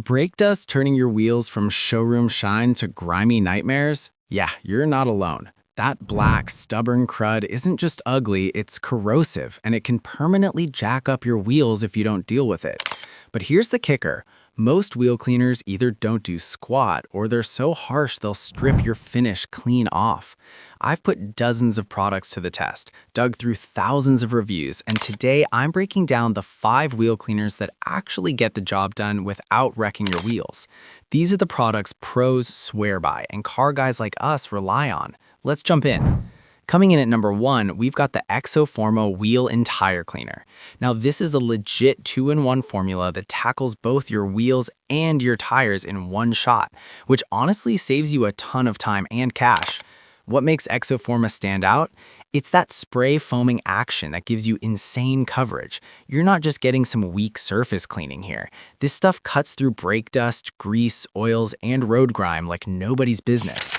Brake dust turning your wheels from showroom shine to grimy nightmares? Yeah, you're not alone. That black, stubborn crud isn't just ugly, it's corrosive, and it can permanently jack up your wheels if you don't deal with it. But here's the kicker. Most wheel cleaners either don't do squat or they're so harsh they'll strip your finish clean off. I've put dozens of products to the test, dug through thousands of reviews, and today I'm breaking down the 5 wheel cleaners that actually get the job done without wrecking your wheels. These are the products pros swear by and car guys like us rely on. Let's jump in. Coming in at number 1, we've got the ExoForma Wheel and Tire Cleaner. Now this is a legit 2-in-1 formula that tackles both your wheels and your tires in one shot, which honestly saves you a ton of time and cash. What makes ExoForma stand out? It's that spray foaming action that gives you insane coverage. You're not just getting some weak surface cleaning here. This stuff cuts through brake dust, grease, oils, and road grime like nobody's business.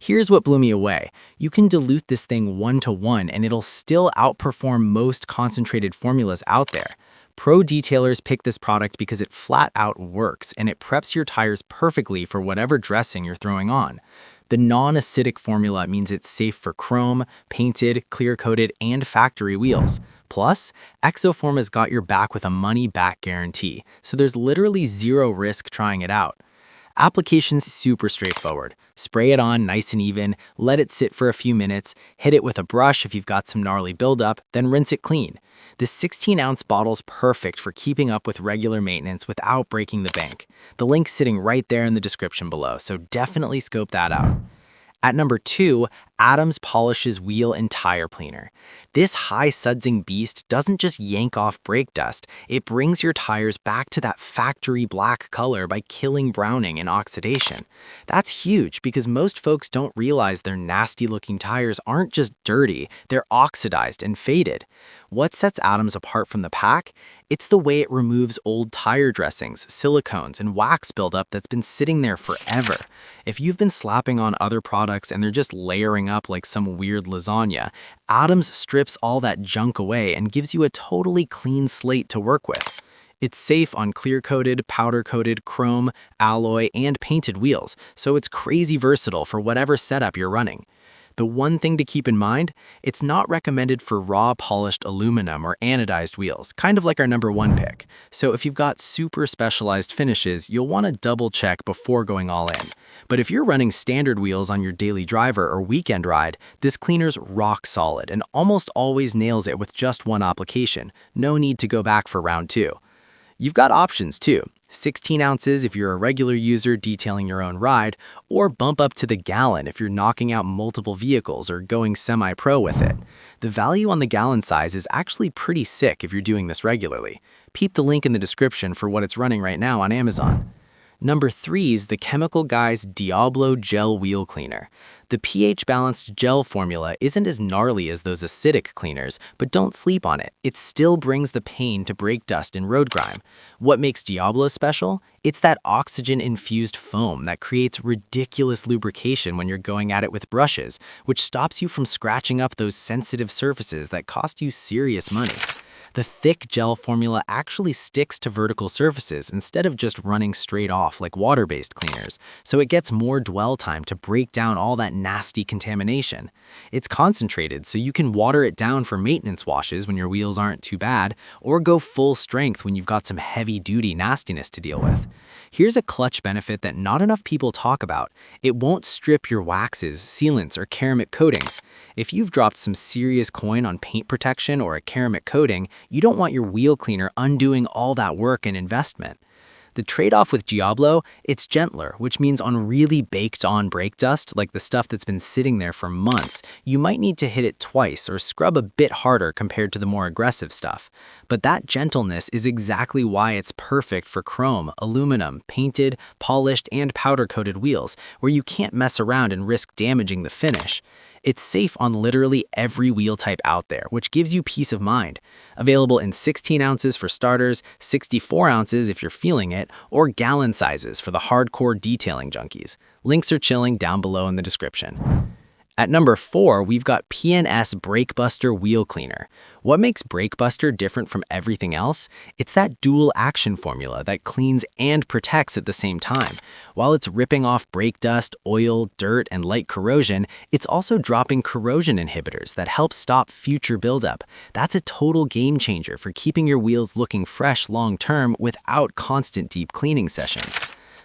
Here's what blew me away. You can dilute this thing 1-to-1 and it'll still outperform most concentrated formulas out there. Pro detailers pick this product because it flat out works and it preps your tires perfectly for whatever dressing you're throwing on. The non-acidic formula means it's safe for chrome, painted, clear-coated, and factory wheels. Plus, ExoForma's got your back with a money-back guarantee, so there's literally zero risk trying it out. Application's super straightforward. Spray it on nice and even, let it sit for a few minutes, hit it with a brush if you've got some gnarly buildup, then rinse it clean. This 16-ounce bottle's perfect for keeping up with regular maintenance without breaking the bank. The link's sitting right there in the description below, so definitely scope that out. At number 2, Adams Polishes Wheel and Tire Cleaner. This high-sudsing beast doesn't just yank off brake dust, it brings your tires back to that factory black color by killing browning and oxidation. That's huge because most folks don't realize their nasty-looking tires aren't just dirty, they're oxidized and faded. What sets Adams apart from the pack? It's the way it removes old tire dressings, silicones, and wax buildup that's been sitting there forever. If you've been slapping on other products and they're just layering up like some weird lasagna, Adams strips all that junk away and gives you a totally clean slate to work with. It's safe on clear-coated, powder-coated, chrome, alloy, and painted wheels, so it's crazy versatile for whatever setup you're running. The one thing to keep in mind, it's not recommended for raw polished aluminum or anodized wheels, kind of like our number 1 pick. So if you've got super specialized finishes, you'll want to double check before going all in. But if you're running standard wheels on your daily driver or weekend ride, this cleaner's rock solid and almost always nails it with just one application. No need to go back for round 2. You've got options too. 16 ounces if you're a regular user detailing your own ride, or bump up to the gallon if you're knocking out multiple vehicles or going semi-pro with it. The value on the gallon size is actually pretty sick if you're doing this regularly. Peep the link in the description for what it's running right now on Amazon. Number 3 is the Chemical Guy's Diablo Gel Wheel Cleaner. The pH-balanced gel formula isn't as gnarly as those acidic cleaners, but don't sleep on it. It still brings the pain to brake dust and road grime. What makes Diablo special? It's that oxygen-infused foam that creates ridiculous lubrication when you're going at it with brushes, which stops you from scratching up those sensitive surfaces that cost you serious money. The thick gel formula actually sticks to vertical surfaces instead of just running straight off like water-based cleaners, so it gets more dwell time to break down all that nasty contamination. It's concentrated, so you can water it down for maintenance washes when your wheels aren't too bad, or go full strength when you've got some heavy-duty nastiness to deal with. Here's a clutch benefit that not enough people talk about. It won't strip your waxes, sealants, or ceramic coatings. If you've dropped some serious coin on paint protection or a ceramic coating, you don't want your wheel cleaner undoing all that work and investment. The trade-off with Diablo, it's gentler, which means on really baked-on brake dust, like the stuff that's been sitting there for months, you might need to hit it twice or scrub a bit harder compared to the more aggressive stuff. But that gentleness is exactly why it's perfect for chrome, aluminum, painted, polished, and powder-coated wheels, where you can't mess around and risk damaging the finish. It's safe on literally every wheel type out there, which gives you peace of mind. Available in 16 ounces for starters, 64 ounces if you're feeling it, or gallon sizes for the hardcore detailing junkies. Links are chilling down below in the description. At number 4, we've got P&S Brake Buster Wheel Cleaner. What makes Brake Buster different from everything else? It's that dual action formula that cleans and protects at the same time. While it's ripping off brake dust, oil, dirt, and light corrosion, it's also dropping corrosion inhibitors that help stop future buildup. That's a total game changer for keeping your wheels looking fresh long-term without constant deep cleaning sessions.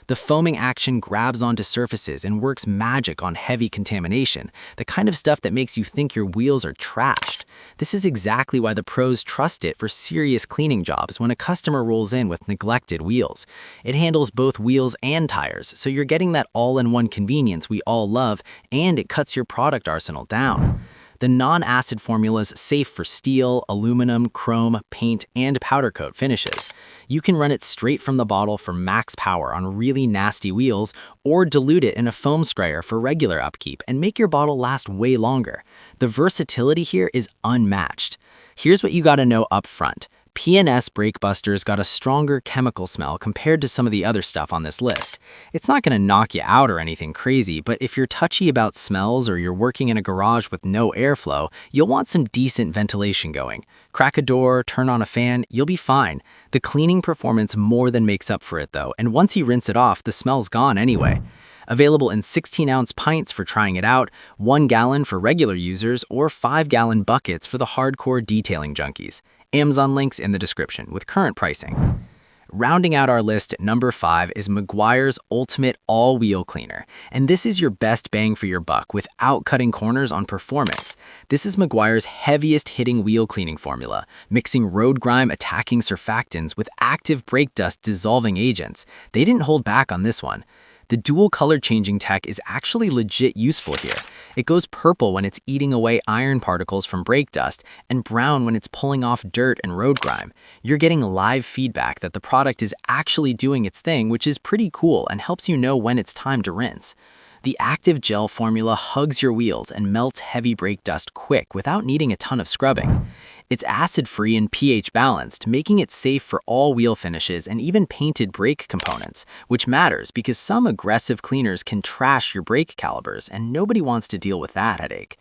The foaming action grabs onto surfaces and works magic on heavy contamination, the kind of stuff that makes you think your wheels are trashed. This is exactly why the pros trust it for serious cleaning jobs when a customer rolls in with neglected wheels. It handles both wheels and tires, so you're getting that all-in-one convenience we all love, and it cuts your product arsenal down. The non-acid formula is safe for steel, aluminum, chrome, paint, and powder coat finishes. You can run it straight from the bottle for max power on really nasty wheels, or dilute it in a foam sprayer for regular upkeep and make your bottle last way longer. The versatility here is unmatched. Here's what you gotta know up front. P&S Brake Buster's got a stronger chemical smell compared to some of the other stuff on this list. It's not gonna knock you out or anything crazy, but if you're touchy about smells or you're working in a garage with no airflow, you'll want some decent ventilation going. Crack a door, turn on a fan, you'll be fine. The cleaning performance more than makes up for it though, and once you rinse it off, the smell's gone anyway. Available in 16-ounce pints for trying it out, 1 gallon for regular users, or 5-gallon buckets for the hardcore detailing junkies. Amazon links in the description with current pricing. Rounding out our list at number 5 is Meguiar's Ultimate All-Wheel Cleaner, and this is your best bang for your buck without cutting corners on performance. This is Meguiar's heaviest hitting wheel cleaning formula, mixing road grime attacking surfactants with active brake dust dissolving agents. They didn't hold back on this one. The dual color changing tech is actually legit useful here. It goes purple when it's eating away iron particles from brake dust and brown when it's pulling off dirt and road grime. You're getting live feedback that the product is actually doing its thing, which is pretty cool and helps you know when it's time to rinse. The active gel formula hugs your wheels and melts heavy brake dust quick without needing a ton of scrubbing. It's acid-free and pH balanced, making it safe for all wheel finishes and even painted brake components, which matters because some aggressive cleaners can trash your brake calipers, and nobody wants to deal with that headache.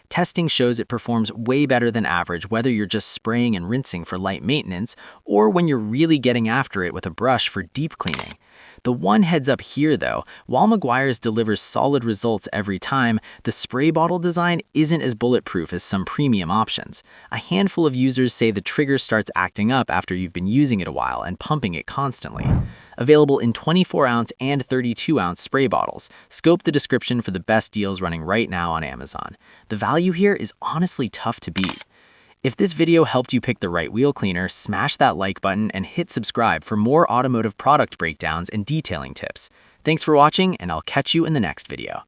Testing shows it performs way better than average whether you're just spraying and rinsing for light maintenance or when you're really getting after it with a brush for deep cleaning. The one heads up here though, while Meguiar's delivers solid results every time, the spray bottle design isn't as bulletproof as some premium options. A handful of users say the trigger starts acting up after you've been using it a while and pumping it constantly. Available in 24-ounce and 32-ounce spray bottles. Scope the description for the best deals running right now on Amazon. The value here is honestly tough to beat. If this video helped you pick the right wheel cleaner, smash that like button and hit subscribe for more automotive product breakdowns and detailing tips. Thanks for watching, and I'll catch you in the next video.